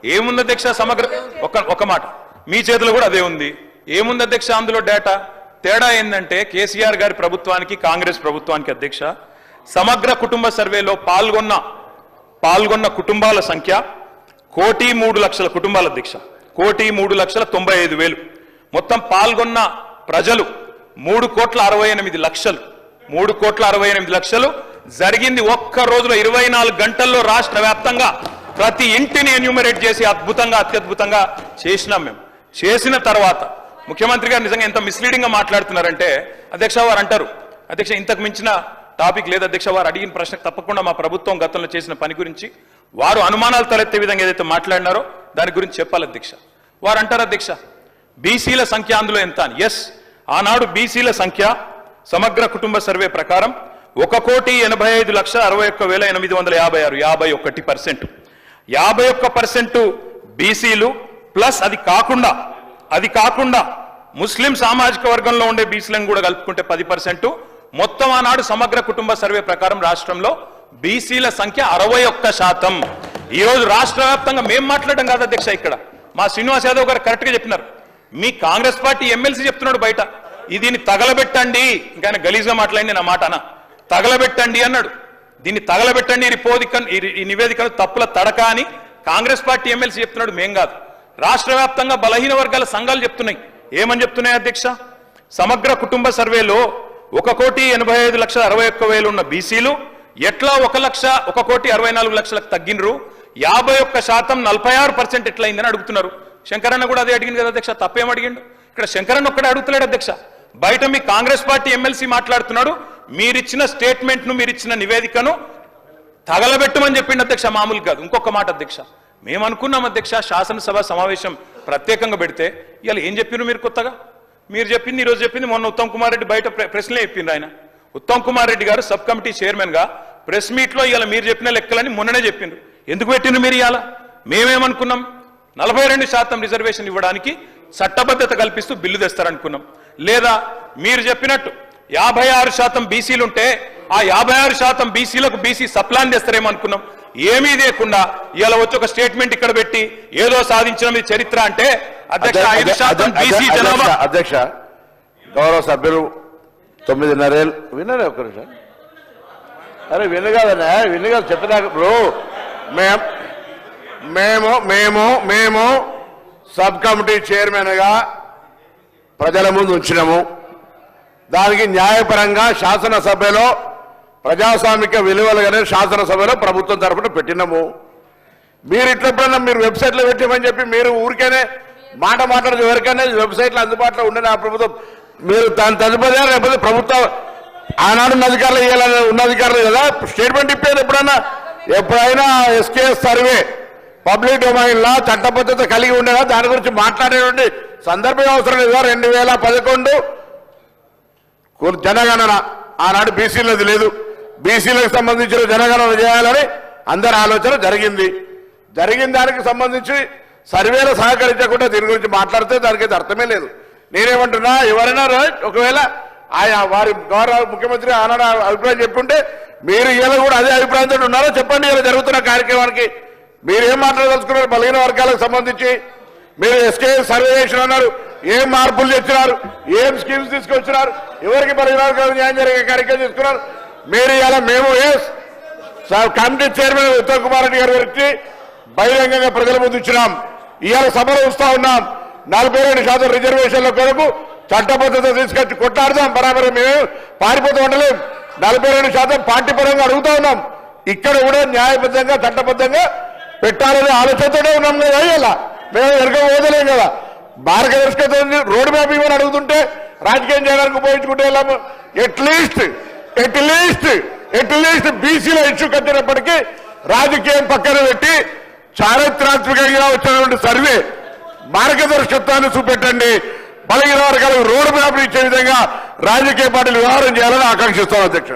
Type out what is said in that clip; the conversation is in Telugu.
ఏముంది అధ్యక్ష సమగ్ర ఒక మాట మీ చేతిలో కూడా అదే ఉంది. ఏముంది అధ్యక్ష అందులో డేటా? తేడా ఏంటంటే కేసీఆర్ గారి ప్రభుత్వానికి కాంగ్రెస్ ప్రభుత్వానికి అధ్యక్ష సమగ్ర కుటుంబ సర్వేలో పాల్గొన్న కుటుంబాల సంఖ్య 1,03,00,000 కుటుంబాల అధ్యక్ష. 1,03,95,000 మొత్తం పాల్గొన్న ప్రజలు 3,68,00,000. 3,68,00,000 జరిగింది ఒక్క రోజులో 24 గంటల్లో రాష్ట్ర వ్యాప్తంగా ప్రతి ఇంటిని ఎన్యూమరేట్ చేసి అత్యద్భుతంగా చేసినాం. మేము చేసిన తర్వాత ముఖ్యమంత్రి గారు నిజంగా ఎంత మిస్లీడింగ్ గా మాట్లాడుతున్నారంటే అధ్యక్ష వారు అంటారు, అధ్యక్ష ఇంతకు మించిన టాపిక్ లేదు అధ్యక్ష. వారు అడిగిన ప్రశ్నకు తప్పకుండా మా ప్రభుత్వం గతంలో చేసిన పని గురించి వారు అనుమానాలు తలెత్తే విధంగా ఏదైతే మాట్లాడినారో దాని గురించి చెప్పాలి అధ్యక్ష. వారు అంటారు అధ్యక్ష బీసీల సంఖ్య అందులో ఎంత అని. ఎస్, ఆనాడు బీసీల సంఖ్య సమగ్ర కుటుంబ సర్వే ప్రకారం 1,85,61,856 51%. 51% బీసీలు ప్లస్ అది కాకుండా ముస్లిం సామాజిక వర్గంలో ఉండే బీసీలను కూడా కలుపుకుంటే 10%. మొత్తం ఆనాడు సమగ్ర కుటుంబ సర్వే ప్రకారం రాష్ట్రంలో బీసీల సంఖ్య 61%. ఈ రోజు రాష్ట్ర వ్యాప్తంగా మేము మాట్లాడడం కాదు అధ్యక్ష, ఇక్కడ మా శ్రీనివాస్ యాదవ్ గారు కరెక్ట్ గా చెప్పినారు. మీ కాంగ్రెస్ పార్టీ ఎమ్మెల్సీ చెప్తున్నాడు బయట, దీన్ని తగలబెట్టండి, ఇంకా గలీజ్గా మాట్లాడింది నా మాట అన్న, తగలబెట్టండి అన్నాడు. దీన్ని తగలబెట్టండి ఈ నివేదికను తప్పుల తడక అని కాంగ్రెస్ పార్టీ ఎమ్మెల్సీ చెప్తున్నాడు, మేం కాదు. రాష్ట్ర వ్యాప్తంగా బలహీన వర్గాల సంఘాలు చెప్తున్నాయి. ఏమని చెప్తున్నాయి అధ్యక్ష? సమగ్ర కుటుంబ సర్వేలో 1,85,61,000 ఉన్న బీసీలు ఎట్లా 1,64,00,000 తగ్గినరు, 51% 46% ఎట్లయిందని అడుగుతున్నారు. శంకరన్న కూడా అదే అడిగింది కదా అధ్యక్ష, తప్పేం అడిగిండు? ఇక్కడ శంకరన్న ఒక్కడే అడుగుతలేడు అధ్యక్ష, బయట మీ కాంగ్రెస్ పార్టీ ఎమ్మెల్సీ మాట్లాడుతున్నాడు. మీరిచ్చిన స్టేట్మెంట్ను మీరిచ్చిన నివేదికను తగలబెట్టమని చెప్పిండు అధ్యక్ష, మామూలు కాదు. ఇంకొక మాట అధ్యక్ష, మేము అనుకున్నాం అధ్యక్ష శాసనసభ సమావేశం ప్రత్యేకంగా పెడితే ఇవాళ ఏం చెప్పినారు మీరు కొత్తగా? మీరు చెప్పింది ఈరోజు చెప్పింది మొన్న ఉత్తమ్ కుమార్ రెడ్డి బయట ప్రశ్నలే చెప్పిండ్రు. ఆయన ఉత్తమ్ కుమార్ రెడ్డి గారు సబ్ కమిటీ చైర్మన్ గా ప్రెస్ మీట్ లో ఇవాళ మీరు చెప్పిన లెక్కలని మొన్ననే చెప్పిండ్రు. ఎందుకు పెట్టిండ్రు మీరు? ఇవాళ మేమేమనుకున్నాం 42% రిజర్వేషన్ ఇవ్వడానికి చట్టబద్ధత కల్పిస్తూ బిల్లు తెస్తారనుకున్నాం. లేదా మీరు చెప్పినట్టు 56% బీసీలుంటే ఆ 56% బీసీలకు బీసీ సప్లాన్ చేస్తారేమో అనుకున్నాం. ఏమీ లేకుండా ఇలా వచ్చి ఒక స్టేట్మెంట్ ఇక్కడ పెట్టి ఏదో సాధించిన చరిత్ర అంటే అధ్యక్ష 5% బీసీ జనాభా. అధ్యక్ష గౌరవ సభ్యులు 9:30 ఏళ్ళు విన్నారే ఒక్క నిమిషం. అరే వినగాదన్నా, వినగా చెప్పినా ఇప్పుడు మేము సబ్ కమిటీ చైర్మన్ గా ప్రజల ముందు ఉంచినాము. దానికి న్యాయపరంగా శాసనసభలో ప్రజాస్వామిక విలువలుగానే శాసనసభలో ప్రభుత్వం తరఫున పెట్టినాము. మీరు ఇట్లప్పుడన్నా మీరు వెబ్సైట్లో పెట్టామని చెప్పి మీరు ఊరికేనే మాట్లాడదు. ఎవరికైనా వెబ్సైట్లో అందుబాటులో ఉండని ఆ ప్రభుత్వం మీరు దాని తదుపరి లేకపోతే ప్రభుత్వం ఆనాడు ఉన్న అధికారులు ఇవ్వాలని ఉన్న అధికారులు కదా స్టేట్మెంట్ ఇప్పేది. ఎప్పుడైనా ఎస్కేఎస్ సర్వే పబ్లిక్ డొమైన్ లా చట్టబద్ధత కలిగి ఉండేదా దాని గురించి మాట్లాడేటువంటి సందర్భం అవసరం లేదా? 2011 జనగణన ఆనాడు బీసీలది లేదు, బీసీలకు సంబంధించిన జనగణన చేయాలని అందరి ఆలోచన జరిగింది. దానికి సంబంధించి సర్వేలు సహకరించకుండా దీని గురించి మాట్లాడితే దానికైతే అర్థమే లేదు. నేనేమంటున్నా, ఎవరైనా ఒకవేళ ఆయా వారి గౌరవ ముఖ్యమంత్రి ఆనాడు అభిప్రాయం చెప్పుంటే మీరు ఇలా కూడా అదే అభిప్రాయంతో ఉన్నారో చెప్పండి. ఇలా జరుగుతున్న కార్యక్రమానికి మీరు ఏం మాట్లాడదలుచుకున్నారు? బలహీన వర్గాలకు సంబంధించి మీరు ఎస్కే సర్వే చేసిన అన్నారు, ఏం మార్పులు తెచ్చినారు, ఏం స్కీమ్స్ తీసుకొచ్చినారు, ఎవరికి బలహీన వర్గాలకు న్యాయం జరిగే కార్యక్రమం తీసుకున్నారు మీరు. ఇలా మేము కమిటీ చైర్మన్ ఉత్తమ్ కుమార్ రెడ్డి గారి గురించి బహిరంగంగా ప్రజల ముందు ఇచ్చినాం. ఇవాళ సభలో వస్తా ఉన్నాం. 42% రిజర్వేషన్ల కొరకు చట్టబద్ధత తీసుకొచ్చి కొట్లాడదాం. బరాబరి మేము పారిపోతూ ఉండలేం. 42% పార్టీ పరంగా అడుగుతా ఉన్నాం. ఇక్కడ కూడా న్యాయబద్ధంగా చట్టబద్ధంగా పెట్టాలనే ఆలోచనతోనే ఉన్నాం కదా. ఇలా మేము వెనక పోదలేం కదా. మార్గదర్శకత రోడ్ మ్యాప్ ఇవ్వని అడుగుతుంటే రాజకీయం చేయడానికి ఉపయోగించుకుంటే వెళ్ళాము. ఎట్లీస్ట్ బీసీలో ఇష్యూ కట్టినప్పటికీ రాజకీయం పక్కన పెట్టి చారిత్రాత్మకంగా వచ్చినటువంటి సర్వే మార్గదర్శకత్వాన్ని చూపెట్టండి. బలహీన వర్గాలకు రోడ్ మ్యాప్ ఇచ్చే విధంగా రాజకీయ పార్టీలు వ్యవహారం చేయాలని ఆకాంక్షిస్తాం అధ్యక్ష.